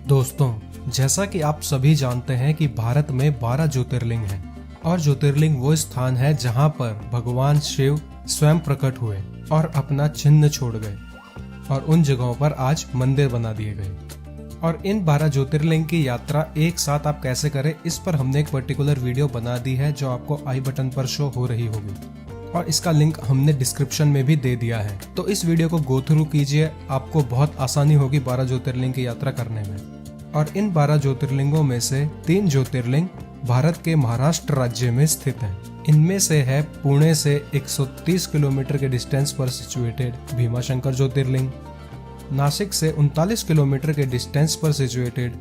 दोस्तों, जैसा कि आप सभी जानते हैं कि भारत में 12 ज्योतिर्लिंग हैं और ज्योतिर्लिंग वो स्थान है जहां पर भगवान शिव स्वयं प्रकट हुए और अपना चिन्ह छोड़ गए और उन जगहों पर आज मंदिर बना दिए गए। और इन 12 ज्योतिर्लिंग की यात्रा एक साथ आप कैसे करें, इस पर हमने एक पर्टिकुलर वीडियो बना दी है जो आपको आई बटन पर शो हो रही होगी और इसका लिंक हमने डिस्क्रिप्शन में भी दे दिया है। तो इस वीडियो को गो थ्रू कीजिए, आपको बहुत आसानी होगी 12 ज्योतिर्लिंग की यात्रा करने में। और इन 12 ज्योतिर्लिंगों में से 3 ज्योतिर्लिंग भारत के महाराष्ट्र राज्य में स्थित हैं। इनमें से है पुणे से 130 किलोमीटर के डिस्टेंस पर सिचुएटेड भीमाशंकर ज्योतिर्लिंग, नासिक से 39 किलोमीटर के डिस्टेंस पर सिचुएटेड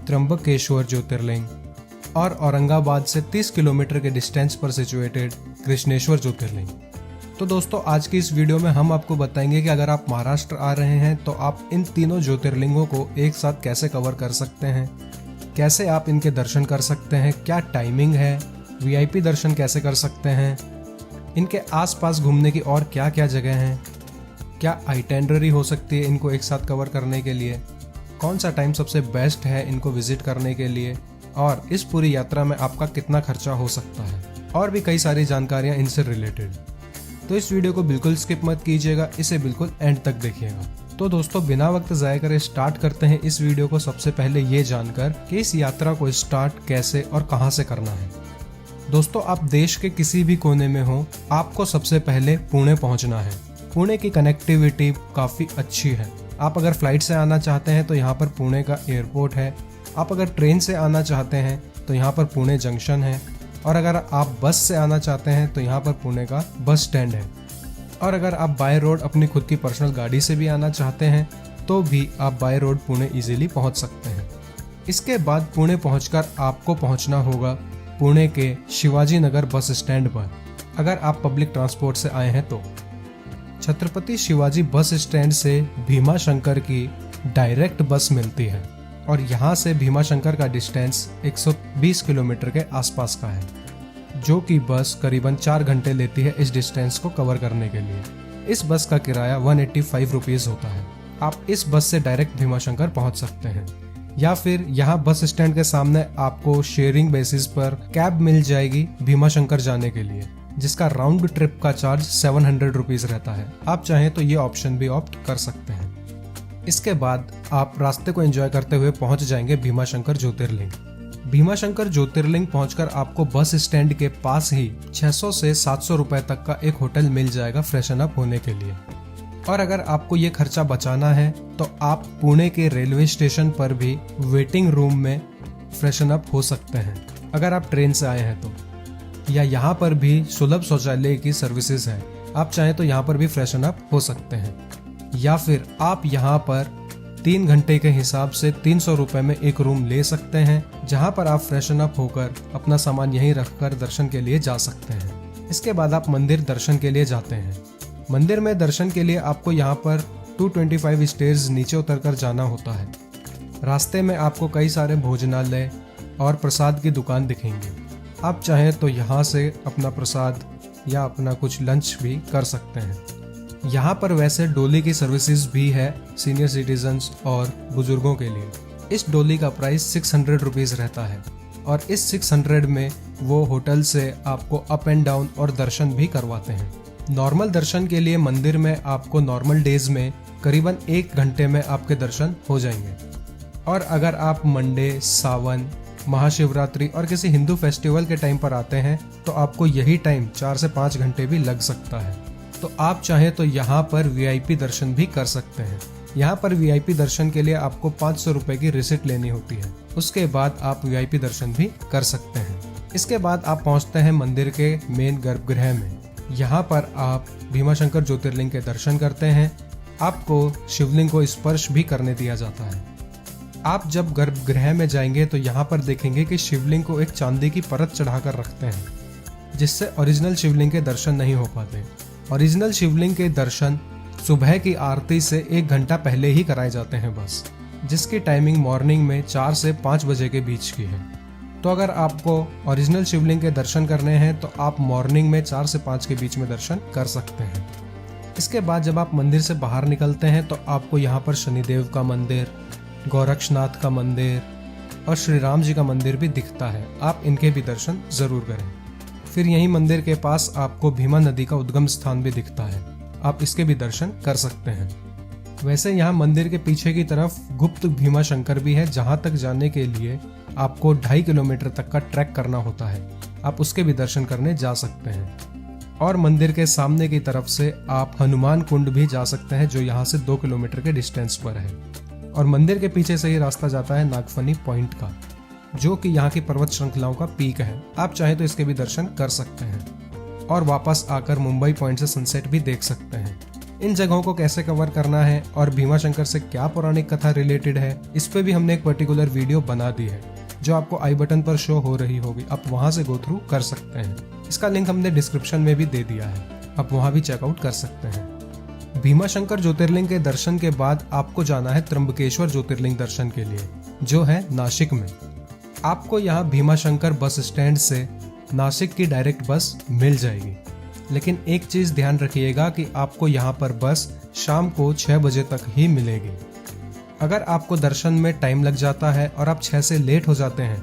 त्र्यंबकेश्वर ज्योतिर्लिंग और औरंगाबाद से 30 किलोमीटर के डिस्टेंस पर सिचुएटेड कृष्णेश्वर ज्योतिर्लिंग। तो दोस्तों, आज की इस वीडियो में हम आपको बताएंगे कि अगर आप महाराष्ट्र आ रहे हैं तो आप इन तीनों ज्योतिर्लिंगों को एक साथ कैसे कवर कर सकते हैं, कैसे आप इनके दर्शन कर सकते हैं, क्या टाइमिंग है, वीआईपी दर्शन कैसे कर सकते हैं, इनके आसपास घूमने की और क्या क्या जगह हैं, क्या आइटेनरी हो सकती है इनको एक साथ कवर करने के लिए, कौन सा टाइम सबसे बेस्ट है इनको विजिट करने के लिए और इस पूरी यात्रा में आपका कितना खर्चा हो सकता है, और भी कई सारी जानकारियां इनसे रिलेटेड। तो इस वीडियो को बिल्कुल स्किप मत कीजिएगा, इसे बिल्कुल एंड तक देखिएगा। तो दोस्तों, बिना वक्त ज़ाया करे स्टार्ट करते हैं इस वीडियो को, सबसे पहले ये जानकर कि इस यात्रा को स्टार्ट कैसे और कहां से करना है। दोस्तों, आप देश के किसी भी कोने में हो, आपको सबसे पहले पुणे पहुंचना है। पुणे की कनेक्टिविटी काफ़ी अच्छी है। आप अगर फ्लाइट से आना चाहते हैं तो यहाँ पर पुणे का एयरपोर्ट है, आप अगर ट्रेन से आना चाहते हैं तो यहाँ पर पुणे जंक्शन है, और अगर आप बस से आना चाहते हैं तो यहाँ पर पुणे का बस स्टैंड है, और अगर आप बाय रोड अपनी खुद की पर्सनल गाड़ी से भी आना चाहते हैं तो भी आप बाय रोड पुणे इजीली पहुँच सकते हैं। इसके बाद पुणे पहुँचकर आपको पहुँचना होगा पुणे के शिवाजी नगर बस स्टैंड पर। अगर आप पब्लिक ट्रांसपोर्ट से आए हैं तो छत्रपति शिवाजी बस स्टैंड से भीमाशंकर की डायरेक्ट बस मिलती है और यहाँ से भीमाशंकर का डिस्टेंस 120 किलोमीटर के आसपास का है, जो कि बस करीबन 4 घंटे लेती है इस डिस्टेंस को कवर करने के लिए। इस बस का किराया 185 रुपीज़ होता है। आप इस बस से डायरेक्ट भीमाशंकर पहुँच सकते हैं, या फिर यहाँ बस स्टैंड के सामने आपको शेयरिंग बेसिस पर कैब मिल जाएगी भीमाशंकर जाने के लिए, जिसका राउंड ट्रिप का चार्ज 700 रुपीज़ रहता है। आप चाहें तो ये ऑप्शन भी ऑप्ट कर सकते हैं। इसके बाद आप रास्ते को एंजॉय करते हुए पहुंच जाएंगे भीमाशंकर ज्योतिर्लिंग। भीमाशंकर ज्योतिर्लिंग पहुंचकर आपको बस स्टैंड के पास ही 600 से 700 रुपए तक का एक होटल मिल जाएगा फ्रेशन अप होने के लिए। और अगर आपको ये खर्चा बचाना है तो आप पुणे के रेलवे स्टेशन पर भी वेटिंग रूम में फ्रेशन अप हो सकते हैं, अगर आप ट्रेन से आए हैं तो। या यहाँ पर भी सुलभ शौचालय की सर्विसेज है, आप चाहें तो यहाँ पर भी फ्रेशन अप हो सकते हैं। या फिर आप यहाँ पर 3 घंटे के हिसाब से 300 रुपए में एक रूम ले सकते हैं, जहाँ पर आप फ्रेशन अप होकर अपना सामान यहीं रखकर दर्शन के लिए जा सकते हैं। इसके बाद आप मंदिर दर्शन के लिए जाते हैं। मंदिर में दर्शन के लिए आपको यहाँ पर 225 स्टेयर्स नीचे उतरकर जाना होता है। रास्ते में आपको कई सारे भोजनालय और प्रसाद की दुकान दिखेंगे। आप चाहें तो यहाँ से अपना प्रसाद या अपना कुछ लंच भी कर सकते हैं। यहाँ पर वैसे डोली की सर्विसेज भी है सीनियर सिटीजन्स और बुजुर्गों के लिए। इस डोली का प्राइस 600 रुपीज़ रहता है और इस 600 में वो होटल से आपको अप एंड डाउन और दर्शन भी करवाते हैं। नॉर्मल दर्शन के लिए मंदिर में आपको नॉर्मल डेज में करीबन 1 घंटे में आपके दर्शन हो जाएंगे, और अगर आप मंडे, सावन, महाशिवरात्रि और किसी हिंदू फेस्टिवल के टाइम पर आते हैं तो आपको यही टाइम 4 से 5 घंटे भी लग सकता है। तो आप चाहें तो यहाँ पर वीआईपी दर्शन भी कर सकते हैं। यहाँ पर वीआईपी दर्शन के लिए आपको 500 रुपए की रिसिप्ट लेनी होती है, उसके बाद आप वीआईपी दर्शन भी कर सकते हैं। इसके बाद आप पहुँचते हैं मंदिर के मेन गर्भगृह में। यहाँ पर आप भीमाशंकर ज्योतिर्लिंग के दर्शन करते हैं। आपको शिवलिंग को स्पर्श भी करने दिया जाता है। आप जब गर्भगृह में जाएंगे तो यहाँ पर देखेंगे कि शिवलिंग को एक चांदी की परत चढ़ाकर रखते हैं, जिससे ओरिजिनल शिवलिंग के दर्शन नहीं हो पाते। ओरिजिनल शिवलिंग के दर्शन सुबह की आरती से 1 घंटा पहले ही कराए जाते हैं बस, जिसकी टाइमिंग मॉर्निंग में 4 से 5 बजे के बीच की है। तो अगर आपको ओरिजिनल शिवलिंग के दर्शन करने हैं तो आप मॉर्निंग में 4 से 5 के बीच में दर्शन कर सकते हैं। इसके बाद जब आप मंदिर से बाहर निकलते हैं तो आपको यहाँ पर शनिदेव का मंदिर, गोरक्षनाथ का मंदिर और श्री राम जी का मंदिर भी दिखता है। आप इनके भी दर्शन जरूर करें। फिर यहीं मंदिर के पास आपको भीमा नदी का उद्गम स्थान भी दिखता है, आप इसके भी दर्शन कर सकते हैं। वैसे यहाँ मंदिर के पीछे की तरफ गुप्त भीमा शंकर भी है, जहाँ तक जाने के लिए आपको 2.5 किलोमीटर तक का ट्रैक करना होता है। आप उसके भी दर्शन करने जा सकते हैं। और मंदिर के सामने की तरफ से आप हनुमान कुंड भी जा सकते हैं, जो यहाँ से 2 किलोमीटर के डिस्टेंस पर है। और मंदिर के पीछे से ही रास्ता जाता है नागफनी पॉइंट का, जो कि यहाँ की पर्वत श्रृंखलाओं का पीक है। आप चाहे तो इसके भी दर्शन कर सकते हैं और वापस आकर मुंबई पॉइंट से सनसेट भी देख सकते हैं। इन जगहों को कैसे कवर करना है और भीमा शंकर से क्या पौराणिक कथा रिलेटेड है, इस पे भी हमने एक पर्टिकुलर वीडियो बना दी है, जो आपको आई बटन पर शो हो रही होगी। आप वहां से गो थ्रू कर सकते हैं। इसका लिंक हमने डिस्क्रिप्शन में भी दे दिया है, आप वहां भी चेकआउट कर सकते हैं। भीमा शंकर ज्योतिर्लिंग के दर्शन के बाद आपको जाना है त्र्यंबकेश्वर ज्योतिर्लिंग दर्शन के लिए, जो है नासिक में। आपको यहाँ भीमा शंकर बस स्टैंड से नासिक की डायरेक्ट बस मिल जाएगी, लेकिन एक चीज ध्यान रखिएगा कि आपको यहाँ पर बस शाम को 6 बजे तक ही मिलेगी। अगर आपको दर्शन में टाइम लग जाता है और आप 6 से लेट हो जाते हैं,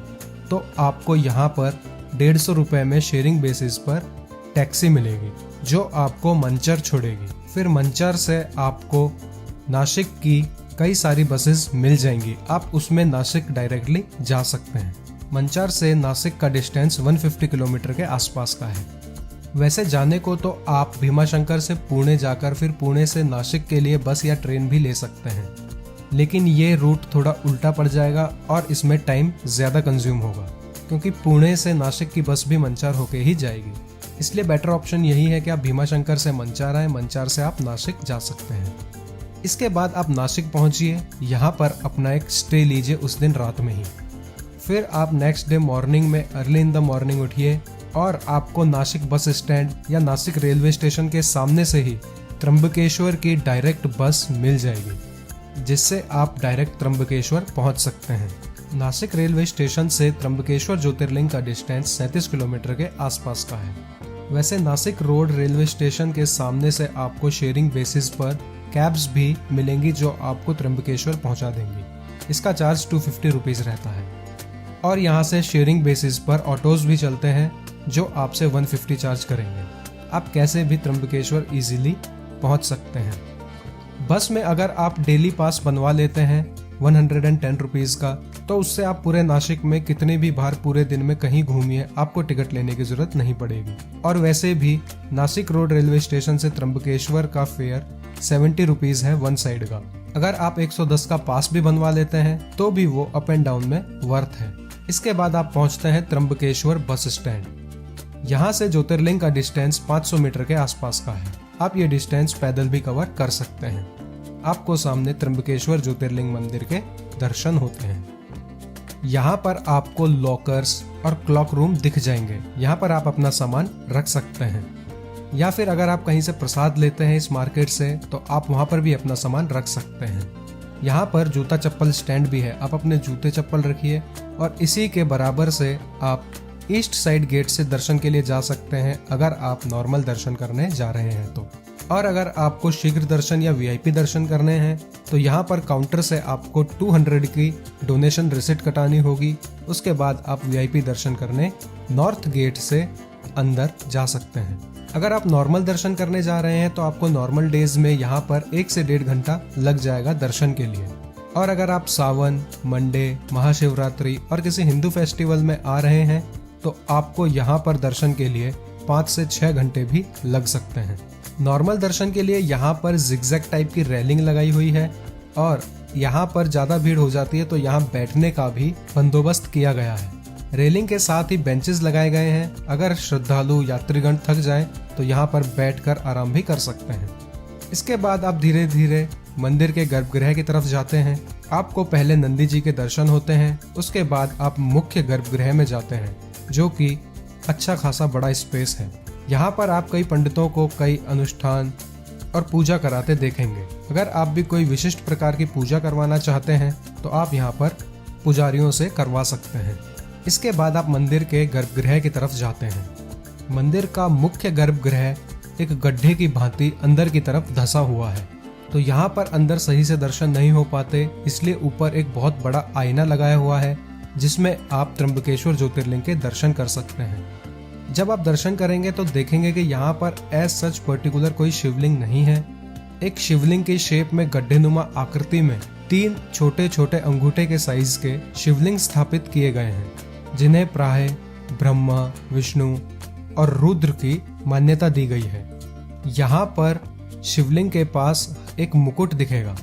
तो आपको यहाँ पर 150 रुपए में शेयरिंग बेसिस पर टैक्सी मिलेगी, जो आपको मंचर छोड़ेगी। फिर मंचर से आपको नासिक की कई सारी बसेस मिल जाएंगी, आप उसमें नासिक डायरेक्टली जा सकते हैं। मंचर से नासिक का डिस्टेंस 150 किलोमीटर के आसपास का है। वैसे जाने को तो आप भीमा शंकर से पुणे जाकर फिर पुणे से नासिक के लिए बस या ट्रेन भी ले सकते हैं, लेकिन ये रूट थोड़ा उल्टा पड़ जाएगा और इसमें टाइम ज़्यादा कंज्यूम होगा, क्योंकि पुणे से नासिक की बस भी मंचार होके ही जाएगी। इसलिए बेटर ऑप्शन यही है कि आप भीमा शंकर से मंचार आए, मंचार से आप नासिक जा सकते हैं। इसके बाद आप नासिक पहुंचिए, यहाँ पर अपना एक स्टे लीजिए उस दिन रात में ही। फिर आप नेक्स्ट डे मॉर्निंग में अर्ली इन द मॉर्निंग उठिए और आपको नासिक बस स्टैंड या नासिक रेलवे स्टेशन के सामने से ही त्र्यंबकेश्वर की डायरेक्ट बस मिल जाएगी, जिससे आप डायरेक्ट त्र्यंबकेश्वर पहुंच सकते हैं। नासिक रेलवे स्टेशन से त्र्यंबकेश्वर ज्योतिर्लिंग का डिस्टेंस 37 किलोमीटर के आसपास का है। वैसे नासिक रोड रेलवे स्टेशन के सामने से आपको शेयरिंग बेसिस पर कैब्स भी मिलेंगी, जो आपको त्र्यंबकेश्वर पहुंचा देंगी। इसका चार्ज 250 रुपीज़ रहता है। और यहाँ से शेयरिंग बेसिस पर ऑटोज भी चलते हैं, जो आपसे 150 चार्ज करेंगे। आप कैसे भी त्र्यंबकेश्वर इजीली पहुंच सकते हैं। बस में अगर आप डेली पास बनवा लेते हैं 110 रुपीज़ का, तो उससे आप पूरे नासिक में कितने भी बार पूरे दिन में कहीं घूमिए, आपको टिकट लेने की जरूरत नहीं पड़ेगी। और वैसे भी नासिक रोड रेलवे स्टेशन से त्र्यंबकेश्वर का फेयर 70 रुपीज़ है वन साइड का। अगर आप 110 का पास भी बनवा लेते हैं तो भी वो अप एंड डाउन में वर्थ है। इसके बाद आप पहुंचते हैं त्र्यंबकेश्वर बस स्टैंड। यहाँ से ज्योतिर्लिंग का डिस्टेंस 500 मीटर के आसपास का है। आप ये डिस्टेंस पैदल भी कवर कर सकते हैं। आपको सामने त्र्यंबकेश्वर ज्योतिर्लिंग मंदिर के दर्शन होते हैं। यहाँ पर आपको लॉकर्स और क्लॉक रूम दिख जाएंगे, यहाँ पर आप अपना सामान रख सकते हैं। या फिर अगर आप कहीं से प्रसाद लेते हैं इस मार्केट से, तो आप वहाँ पर भी अपना सामान रख सकते हैं। यहाँ पर जूता चप्पल स्टैंड भी है, आप अपने जूते चप्पल रखिए। और इसी के बराबर से आप ईस्ट साइड गेट से दर्शन के लिए जा सकते हैं, अगर आप नॉर्मल दर्शन करने जा रहे हैं तो। और अगर आपको शीघ्र दर्शन या वीआईपी दर्शन करने हैं, तो यहाँ पर काउंटर से आपको 200 की डोनेशन रिसिप्ट कटानी होगी। उसके बाद आप वीआईपी दर्शन करने नॉर्थ गेट से अंदर जा सकते हैं। अगर आप नॉर्मल दर्शन करने जा रहे हैं, तो आपको नॉर्मल डेज में यहाँ पर 1 से 1.5 घंटा लग जाएगा दर्शन के लिए। और अगर आप सावन, मंडे, महाशिवरात्रि और किसी हिंदू फेस्टिवल में आ रहे हैं, तो आपको यहाँ पर दर्शन के लिए 5 से 6 घंटे भी लग सकते हैं। नॉर्मल दर्शन के लिए यहाँ पर जिगजैग टाइप की रेलिंग लगाई हुई है, और यहाँ पर ज़्यादा भीड़ हो जाती है तो यहाँ बैठने का भी बंदोबस्त किया गया है। रेलिंग के साथ ही बेंचेस लगाए गए हैं। अगर श्रद्धालु यात्रीगण थक जाएं, तो यहाँ पर बैठकर आराम भी कर सकते हैं। इसके बाद आप धीरे धीरे मंदिर के गर्भगृह की तरफ जाते हैं। आपको पहले नंदी जी के दर्शन होते हैं, उसके बाद आप मुख्य गर्भगृह में जाते हैं, जो कि अच्छा खासा बड़ा स्पेस है। यहाँ पर आप कई पंडितों को कई अनुष्ठान और पूजा कराते देखेंगे। अगर आप भी कोई विशिष्ट प्रकार की पूजा करवाना चाहते हैं, तो आप यहाँ पर पुजारियों से करवा सकते हैं। इसके बाद आप मंदिर के गर्भगृह की तरफ जाते हैं। मंदिर का मुख्य गर्भगृह एक गड्ढे की भांति अंदर की तरफ धंसा हुआ है। तो यहाँ पर अंदर सही से दर्शन नहीं हो पाते, इसलिए ऊपर एक बहुत बड़ा आईना लगाया हुआ है जिसमें आप त्र्यंबकेश्वर ज्योतिर्लिंग के दर्शन कर सकते हैं। जब आप दर्शन करेंगे तो देखेंगे कि यहाँ पर एज सच पर्टिकुलर कोई शिवलिंग नहीं है। एक शिवलिंग की शेप में गड्ढेनुमा आकृति में 3 छोटे छोटे अंगूठे के साइज के शिवलिंग स्थापित किए गए हैं, जिन्हें प्राय ब्रह्मा, विष्णु और रुद्र की मान्यता दी गई है। यहाँ पर शिवलिंग के पास एक मुकुट दिखेगा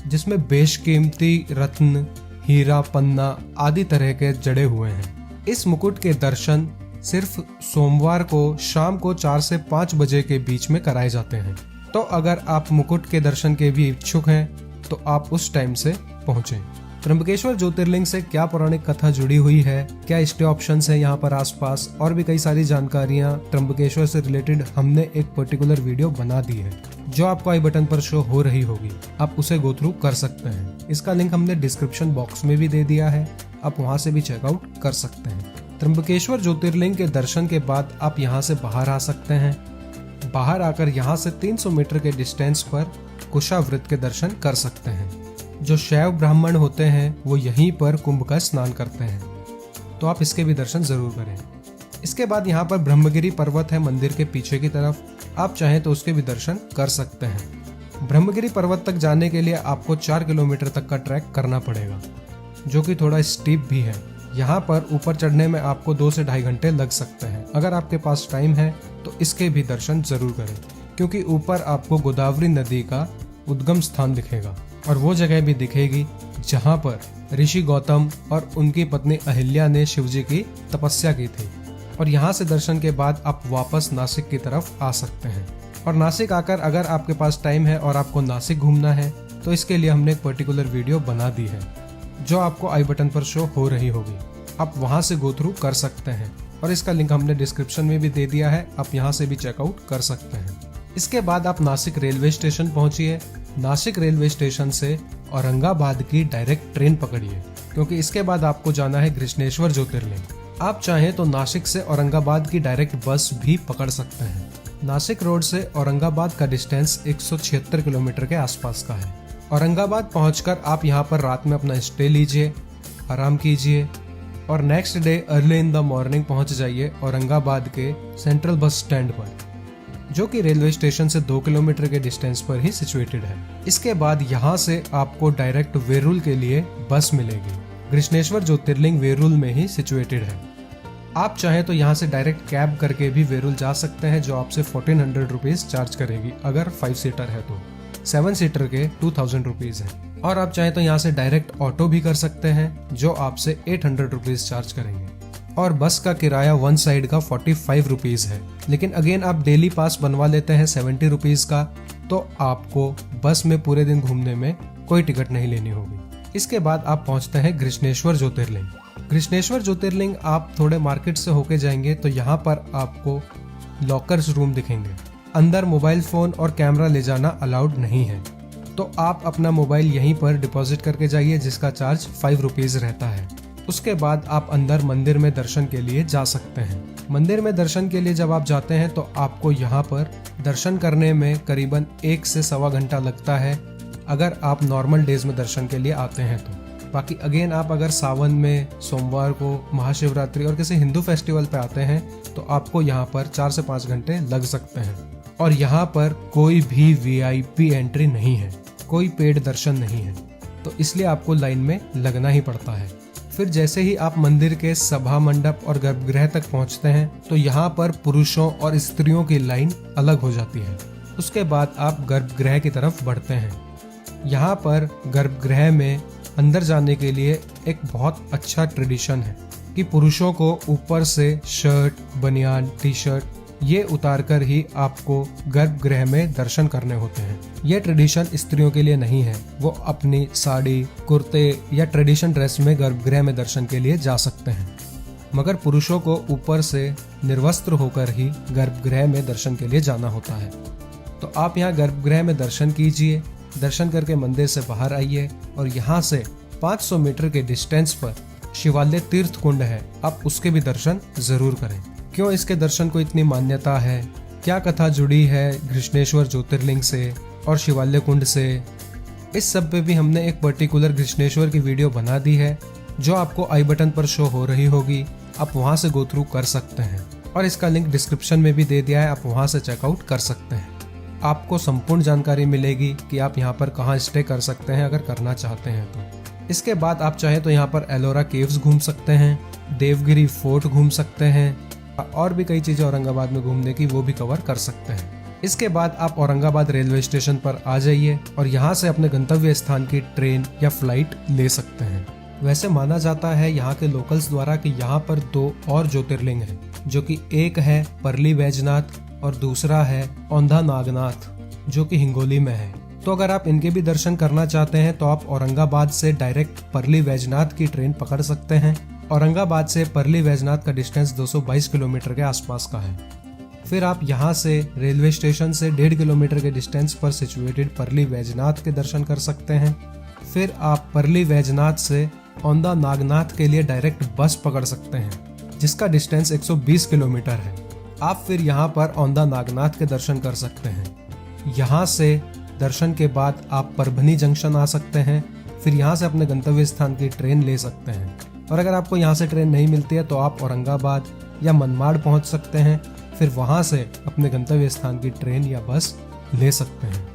जिसमें बेशकीमती रत्न, हीरा, पन्ना आदि तरह के जड़े हुए हैं। इस मुकुट के दर्शन सिर्फ सोमवार को शाम को 4 से 5 बजे के बीच में कराए जाते हैं। तो अगर आप मुकुट के दर्शन के भी इच्छुक हैं तो आप उस टाइम से पहुंचें। त्र्यंबकेश्वर ज्योतिर्लिंग से क्या पौराणिक कथा जुड़ी हुई है, क्या स्टे ऑप्शंस है यहाँ पर आसपास, और भी कई सारी जानकारियाँ त्र्यंबकेश्वर से रिलेटेड हमने एक पर्टिकुलर वीडियो बना दी है जो आपको आई बटन पर शो हो रही होगी। आप उसे गो थ्रू कर सकते हैं। इसका लिंक हमने डिस्क्रिप्शन बॉक्स में भी दे दिया है, आप वहाँ से भी चेकआउट कर सकते हैं। त्र्यंबकेश्वर ज्योतिर्लिंग के दर्शन के बाद आप यहाँ से बाहर आ सकते हैं। बाहर आकर यहाँ से 300 मीटर के डिस्टेंस पर कुशावृत के दर्शन कर सकते हैं। जो शैव ब्राह्मण होते हैं वो यहीं पर कुंभ का स्नान करते हैं, तो आप इसके भी दर्शन जरूर करें। इसके बाद यहाँ पर ब्रह्मगिरी पर्वत है मंदिर के पीछे की तरफ, आप चाहें तो उसके भी दर्शन कर सकते हैं। ब्रह्मगिरी पर्वत तक जाने के लिए आपको 4 किलोमीटर तक का ट्रैक करना पड़ेगा, जो कि थोड़ा स्टीप भी है। यहाँ पर ऊपर चढ़ने में आपको 2 से 2.5 घंटे लग सकते हैं। अगर आपके पास टाइम है तो इसके भी दर्शन जरूर करें, क्योंकि ऊपर आपको गोदावरी नदी का उद्गम स्थान दिखेगा और वो जगह भी दिखेगी जहाँ पर ऋषि गौतम और उनकी पत्नी अहिल्या ने शिवजी की तपस्या की थी। और यहाँ से दर्शन के बाद आप वापस नासिक की तरफ आ सकते हैं। और नासिक आकर अगर आपके पास टाइम है और आपको नासिक घूमना है तो इसके लिए हमने एक पर्टिकुलर वीडियो बना दी है जो आपको आई बटन पर शो हो रही होगी। आप वहाँ से गो थ्रू कर सकते हैं और इसका लिंक हमने डिस्क्रिप्शन में भी दे दिया है, आप यहाँ से भी चेकआउट कर सकते हैं। इसके बाद आप नासिक रेलवे स्टेशन पहुंचिए। नासिक रेलवे स्टेशन से औरंगाबाद की डायरेक्ट ट्रेन पकड़िए, क्योंकि इसके बाद आपको जाना है कृष्णेश्वर ज्योतिर्लिंग। आप चाहें तो नासिक से औरंगाबाद की डायरेक्ट बस भी पकड़ सकते हैं। नासिक रोड से औरंगाबाद का डिस्टेंस 176 किलोमीटर के आसपास का है। औरंगाबाद पहुंचकर आप यहां पर रात में अपना स्टे लीजिए, आराम कीजिए और next day early in the morning पहुंच जाइए औरंगाबाद के सेंट्रल बस स्टैंड पर, जो कि रेलवे स्टेशन से 2 किलोमीटर के डिस्टेंस पर ही सिचुएटेड है। इसके बाद यहाँ से आपको डायरेक्ट वेरुल के लिए बस मिलेगी। कृष्णेश्वर ज्योतिर्लिंग वेरुल में ही सिचुएटेड है। आप चाहें तो यहाँ से डायरेक्ट कैब करके भी वेरुल जा सकते हैं, जो आपसे 1400 रुपीज चार्ज करेगी अगर 5 सीटर है तो। 7 सीटर के 2000 रुपीज है। और आप चाहें तो यहाँ से डायरेक्ट ऑटो भी कर सकते हैं, जो आपसे 800 रुपीज चार्ज करेंगे। और बस का किराया वन साइड का 45 रुपीज है। लेकिन अगेन आप डेली पास बनवा लेते हैं 70 रुपीज का, तो आपको बस में पूरे दिन घूमने में कोई टिकट नहीं लेनी होगी। इसके बाद आप पहुंचते हैं कृष्णेश्वर ज्योतिर्लिंग। कृष्णेश्वर ज्योतिर्लिंग आप थोड़े मार्केट से होके जाएंगे तो यहाँ पर आपको लॉकर्स रूम दिखेंगे। अंदर मोबाइल फोन और कैमरा ले जाना अलाउड नहीं है, तो आप अपना मोबाइल यहीं पर डिपॉजिट करके जाइए, जिसका चार्ज 5 रुपीज रहता है। उसके बाद आप अंदर मंदिर में दर्शन के लिए जा सकते हैं। मंदिर में दर्शन के लिए जब आप जाते हैं तो आपको यहाँ पर दर्शन करने में करीबन 1 से सवा घंटा लगता है, अगर आप नॉर्मल डेज में दर्शन के लिए आते हैं तो। बाकी अगेन आप अगर सावन में, सोमवार को, महाशिवरात्रि और किसी हिंदू फेस्टिवल पे आते हैं तो आपको यहाँ पर 4 से 5 घंटे लग सकते हैं। और यहाँ पर कोई भी VIP एंट्री नहीं है, कोई पेड दर्शन नहीं है, तो इसलिए आपको लाइन में लगना ही पड़ता है। फिर जैसे ही आप मंदिर के सभा मंडप और गर्भगृह तक पहुँचते हैं तो यहाँ पर पुरुषों और स्त्रियों की लाइन अलग हो जाती है। उसके बाद आप गर्भगृह की तरफ बढ़ते हैं। यहाँ पर गर्भगृह में अंदर जाने के लिए एक बहुत अच्छा ट्रेडिशन है कि पुरुषों को ऊपर से शर्ट, बनियान, टी-शर्ट ये उतारकर ही आपको गर्भगृह में दर्शन करने होते हैं। ये ट्रेडिशन स्त्रियों के लिए नहीं है, वो अपनी साड़ी, कुर्ते या ट्रेडिशन ड्रेस में गर्भगृह में दर्शन के लिए जा सकते हैं, मगर पुरुषों को ऊपर से निर्वस्त्र होकर ही गर्भगृह में दर्शन के लिए जाना होता है। तो आप यहाँ गर्भगृह में दर्शन कीजिए, दर्शन करके मंदिर से बाहर आइए और यहाँ से 500 मीटर के डिस्टेंस पर शिवालय तीर्थ कुंड है, आप उसके भी दर्शन जरूर करें। क्यों इसके दर्शन को इतनी मान्यता है, क्या कथा जुड़ी है कृष्णेश्वर ज्योतिर्लिंग से, और शिवालय कुंड से, इस सब पे भी हमने एक पर्टिकुलर कृष्णेश्वर की वीडियो बना दी है जो आपको आई बटन पर शो हो रही होगी। आप वहां से गो थ्रू कर सकते हैं और इसका लिंक डिस्क्रिप्शन में भी दे दिया है, आप वहां से चेकआउट कर सकते हैं। आपको संपूर्ण जानकारी मिलेगी कि आप यहाँ पर कहाँ स्टे कर सकते हैं अगर करना चाहते हैं तो। इसके बाद आप चाहें तो यहाँ पर एलोरा केव्स घूम सकते हैं, देवगिरी फोर्ट घूम सकते हैं और भी कई चीजें औरंगाबाद में घूमने की वो भी कवर कर सकते हैं। इसके बाद आप औरंगाबाद रेलवे स्टेशन पर आ जाइए और यहाँ से अपने गंतव्य स्थान की ट्रेन या फ्लाइट ले सकते हैं। वैसे माना जाता है यहाँ के लोकल्स द्वारा कि यहाँ पर 2 और ज्योतिर्लिंग हैं, जो कि एक है परली वैजनाथ और दूसरा है औंधा नागनाथ जो कि हिंगोली में है। तो अगर आप इनके भी दर्शन करना चाहते हैं तो आप औरंगाबाद से डायरेक्ट परली वैजनाथ की ट्रेन पकड़ सकते हैं। औरंगाबाद से परली वैजनाथ का डिस्टेंस 222 किलोमीटर के आसपास का है। फिर आप यहाँ से रेलवे स्टेशन से 1.5 किलोमीटर के डिस्टेंस पर सिचुएटेड परली वैजनाथ के दर्शन कर सकते हैं। फिर आप परली वैजनाथ से औंधा नागनाथ के लिए डायरेक्ट बस पकड़ सकते हैं जिसका डिस्टेंस 120 किलोमीटर है। आप फिर यहाँ पर औंधा नागनाथ के दर्शन कर सकते हैं। यहाँ से दर्शन के बाद आप परभनी जंक्शन आ सकते हैं। फिर यहाँ से अपने गंतव्य स्थान की ट्रेन ले सकते हैं और अगर आपको यहाँ से ट्रेन नहीं मिलती है तो आप औरंगाबाद या मनमाड़ पहुँच सकते हैं। फिर वहाँ से अपने गंतव्य स्थान की ट्रेन या बस ले सकते हैं।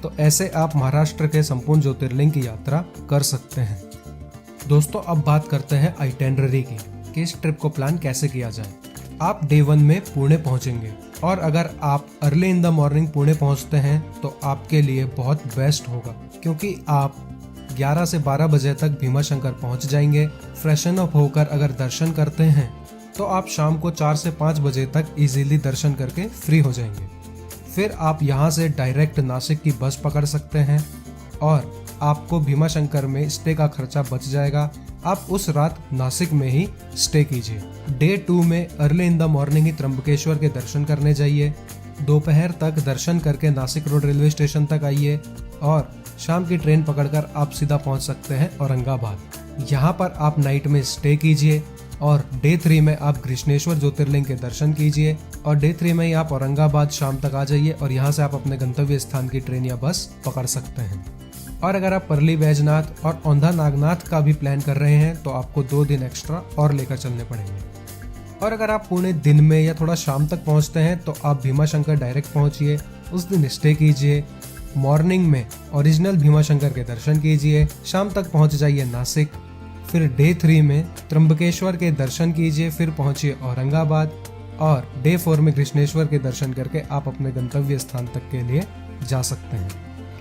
तो ऐसे आप महाराष्ट्र के संपूर्ण ज्योतिर्लिंग की यात्रा कर सकते हैं। दोस्तों अब बात करते हैं आइटिनरी की कि इस ट्रिप को प्लान कैसे किया जाए। आप डे 1 में पुणे पहुंचेंगे और अगर आप early in the morning Pune पहुंचते हैं तो आपके लिए बहुत बेस्ट होगा क्योंकि आप 11 से 12 बजे तक भीमाशंकर पहुंच जाएंगे। फ्रेशन अप होकर अगर दर्शन करते हैं तो आप शाम को 4 से 5 बजे तक इजीली दर्शन करके फ्री हो जाएंगे। फिर आप यहाँ से डायरेक्ट नासिक की बस पकड़ सकते हैं और आपको भीमाशंकर में स्टे का खर्चा बच जाएगा। आप उस रात नासिक में ही स्टे कीजिए। डे 2 में अर्ली इन द मॉर्निंग ही त्र्यंबकेश्वर के दर्शन करने जाइए। दोपहर तक दर्शन करके नासिक रोड रेलवे स्टेशन तक आइए और शाम की ट्रेन पकड़कर आप सीधा पहुंच सकते हैं औरंगाबाद। यहाँ पर आप नाइट में स्टे कीजिए और डे 3 में आप कृष्णेश्वर ज्योतिर्लिंग के दर्शन कीजिए और डे 3 में ही आप औरंगाबाद शाम तक आ जाइए और यहाँ से आप अपने गंतव्य स्थान की ट्रेन या बस पकड़ सकते हैं। और अगर आप परली वैजनाथ और औंधा नागनाथ का भी प्लान कर रहे हैं तो आपको 2 दिन एक्स्ट्रा और लेकर चलने पड़ेंगे। और अगर आप पुणे दिन में या थोड़ा शाम तक पहुंचते हैं तो आप भीमाशंकर डायरेक्ट पहुंचिए, उस दिन स्टे कीजिए। मॉर्निंग में ओरिजिनल भीमाशंकर के दर्शन कीजिए, शाम तक पहुंच जाइए नासिक। फिर डे 3 में त्र्यंबकेश्वर के दर्शन कीजिए, फिर पहुंचिए औरंगाबाद और डे 4 में कृष्णेश्वर के दर्शन करके आप अपने गंतव्य स्थान तक के लिए जा सकते हैं।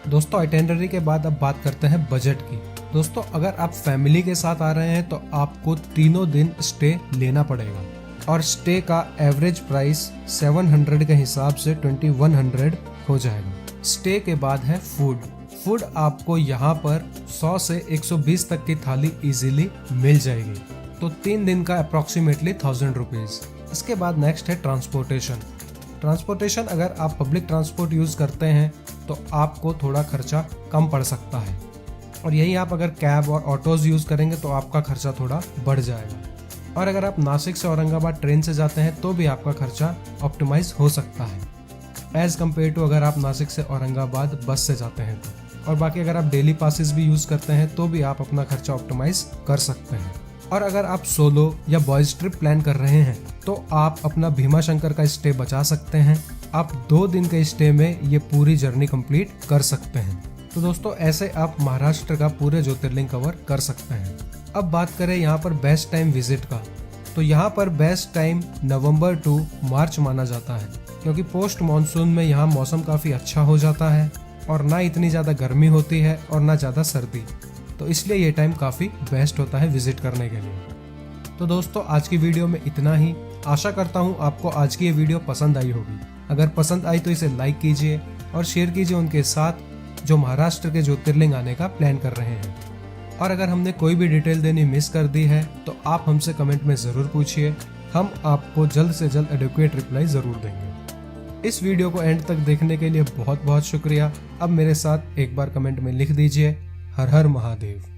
दोस्तों आइटिनरी के बाद अब बात करते हैं बजट की। दोस्तों अगर आप फैमिली के साथ आ रहे हैं तो आपको 3 दिन स्टे लेना पड़ेगा और स्टे का एवरेज प्राइस 700 के हिसाब से 2100 हो जाएगा। स्टे के बाद है फूड आपको यहाँ पर 100 से 120 तक की थाली इजीली मिल जाएगी। तो 3 दिन का अप्रोक्सीमेटली 1000 रुपीज। इसके बाद नेक्स्ट है ट्रांसपोर्टेशन अगर आप पब्लिक ट्रांसपोर्ट यूज करते हैं तो आपको थोड़ा खर्चा कम पड़ सकता है और यही आप अगर कैब और ऑटोज यूज करेंगे तो आपका खर्चा थोड़ा बढ़ जाएगा। और अगर आप नासिक से औरंगाबाद ट्रेन से जाते हैं तो भी आपका खर्चा ऑप्टिमाइज हो सकता है एज कम्पेयर टू अगर आप नासिक से औरंगाबाद बस से जाते हैं तो। और बाकी अगर आप डेली पासेस भी यूज करते हैं तो भी आप अपना खर्चा ऑप्टिमाइज कर सकते हैं। और अगर आप सोलो या बॉयज ट्रिप प्लान कर रहे हैं तो आप अपना भीमाशंकर का स्टे बचा सकते हैं। आप 2 दिन के स्टे में ये पूरी जर्नी कंप्लीट कर सकते हैं। तो दोस्तों ऐसे आप महाराष्ट्र का पूरे ज्योतिर्लिंग कवर कर सकते हैं। अब बात करें यहाँ पर बेस्ट टाइम विजिट का, तो यहाँ पर बेस्ट टाइम नवंबर टू मार्च माना जाता है क्योंकि पोस्ट मानसून में यहाँ मौसम काफ़ी अच्छा हो जाता है और ना इतनी ज़्यादा गर्मी होती है और ना ज़्यादा सर्दी, तो इसलिए ये टाइम काफ़ी बेस्ट होता है विजिट करने के लिए। तो दोस्तों आज की वीडियो में इतना ही। आशा करता हूँ आपको आज की ये वीडियो पसंद आई होगी। अगर पसंद आई तो इसे लाइक कीजिए और शेयर कीजिए उनके साथ जो महाराष्ट्र के ज्योतिर्लिंग आने का प्लान कर रहे हैं। और अगर हमने कोई भी डिटेल देनी मिस कर दी है तो आप हमसे कमेंट में ज़रूर पूछिए, हम आपको जल्द से जल्द एडिक्वेट रिप्लाई ज़रूर देंगे। इस वीडियो को एंड तक देखने के लिए बहुत बहुत शुक्रिया। अब मेरे साथ एक बार कमेंट में लिख दीजिए, हर हर महादेव।